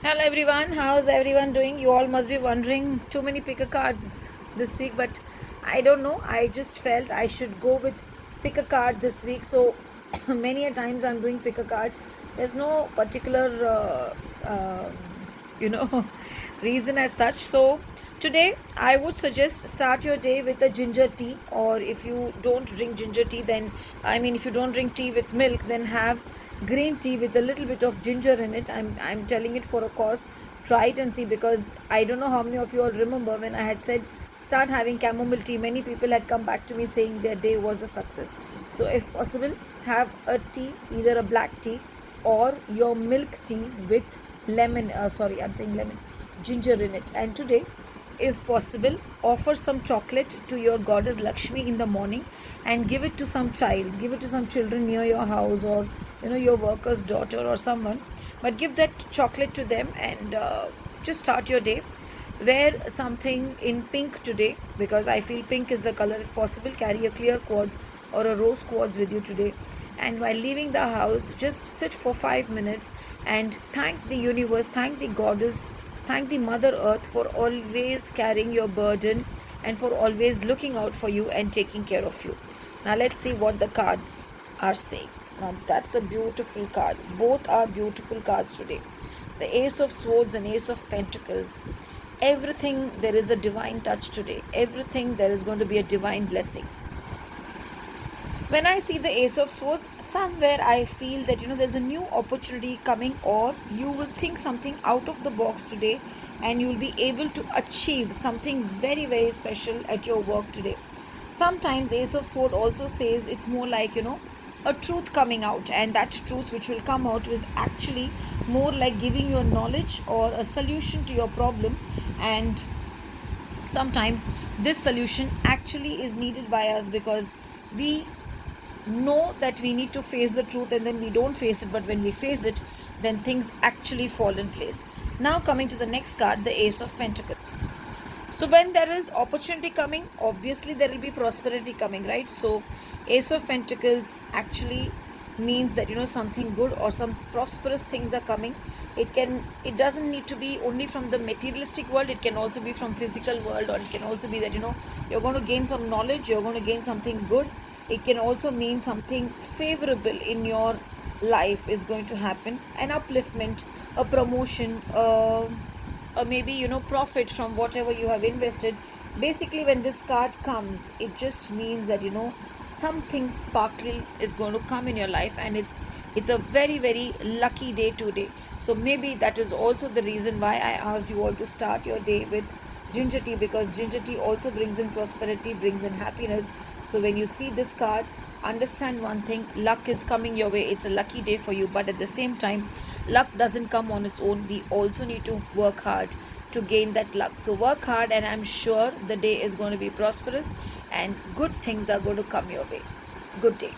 Hello everyone, how's everyone doing? You all must be wondering, too many picker cards this week, but I don't know. I just felt I should go with pick a card this week. So many a times I'm doing pick a card. There's no particular, you know, reason as such. So today I would suggest start your day with a ginger tea, or if you don't drink ginger tea, then if you don't drink tea with milk, then have green tea with a little bit of ginger in it. I'm telling it for a cause. Try it and see, because I don't know how many of you all remember when I had said start having chamomile tea. Many people had come back to me saying their day was a success. So if possible, have a tea, either a black tea or your milk tea with lemon. Sorry, I'm saying lemon, ginger in it. And today, if possible, offer some chocolate to your goddess Lakshmi in the morning and give it to some child, give it to some children near your house, or your worker's daughter or someone. But give that chocolate to them and just start your day. Wear something in pink today, because I feel pink is the color. If possible, carry a clear quartz or a rose quartz with you today. And while leaving the house, just sit for 5 minutes and thank the universe, thank the goddess, thank the Mother Earth for always carrying your burden and for always looking out for you and taking care of you. Now let's see what the cards are saying. Now that's a beautiful card. Both are beautiful cards today. The Ace of Swords and Ace of Pentacles. Everything, there is a divine touch today. Everything, there is going to be a divine blessing. When I see the Ace of Swords, somewhere I feel that there's a new opportunity coming, or you will think something out of the box today and you'll be able to achieve something very, very special at your work today. Sometimes Ace of Sword also says it's more like a truth coming out, and that truth which will come out is actually more like giving you a knowledge or a solution to your problem. And sometimes this solution actually is needed by us, because we know that we need to face the truth and then we don't face it, but when we face it, then things actually fall in place. Now coming to the next card, the Ace of Pentacles. So when there is opportunity coming, obviously there will be prosperity coming, right? So Ace of Pentacles actually means that something good or some prosperous things are coming. It doesn't need to be only from the materialistic world. It can also be from physical world, or it can also be that you're going to gain some knowledge, you're going to gain something good. It can also mean something favorable in your life is going to happen, an upliftment, a promotion, maybe profit from whatever you have invested. Basically, when this card comes, it just means that something sparkly is going to come in your life, and it's a very, very lucky day today. So maybe that is also the reason why I asked you all to start your day with ginger tea, because ginger tea also brings in prosperity, brings in happiness. So when you see this card, understand one thing: luck is coming your way. It's a lucky day for you, but at the same time, luck doesn't come on its own. We also need to work hard to gain that luck. So work hard, and I'm sure the day is going to be prosperous and good things are going to come your way. Good day.